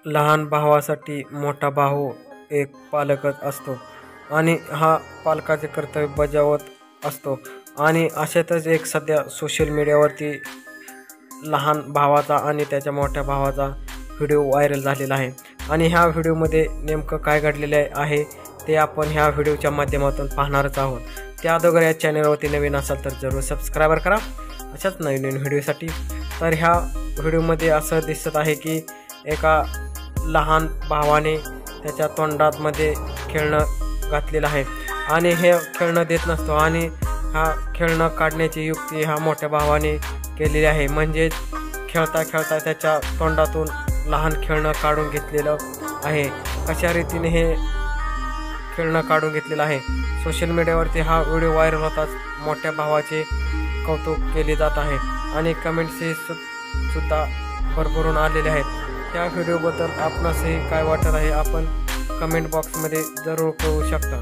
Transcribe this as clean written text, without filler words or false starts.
लहान भावासाठी मोठा भाऊ एक पालकच असतो आणि हा पालकाचे कर्तव्य बजावत असतो. आणि अशातच एक सध्या सोशल मीडियावरती लहान भावाचा आणि त्याच्या मोठ्या भावाचा व्हिडिओ व्हायरल झालेला आहे. आणि ह्या व्हिडिओमध्ये नेमकं काय घडलेले आहे ते आपण ह्या व्हिडिओच्या माध्यमातून पाहणारच आहोत. त्या अगोदर या चॅनलवरती नवीन असाल तर जरूर सबस्क्राईब करा अशाच नवीन नवीन व्हिडिओसाठी. तर ह्या व्हिडिओमध्ये असं दिसत आहे की एका लहान भावाने त्याच्या तोंडामध्ये खेळणं घातलेलं आहे आणि हे खेळणं देत नसतो आणि हा खेळणं काढण्याची युक्ती ह्या मोठ्या भावाने केलेली आहे. म्हणजे खेळता खेळता त्याच्या तोंडातून लहान खेळणं काढून घेतलेलं आहे. कशा रीतीने हे खेळणं काढून घेतलेलं आहे. सोशल मीडियावरती हा व्हिडिओ व्हायरल होताच मोठ्या भावाचे कौतुक केले जात आहे आणि कमेंट्सही सुद्धा भरभरून आलेले आहेत. त्या व्हिडिओबद्दल आपणासही काय वाटत आहे आपण कमेंट बॉक्समध्ये जरूर कळवू शकता.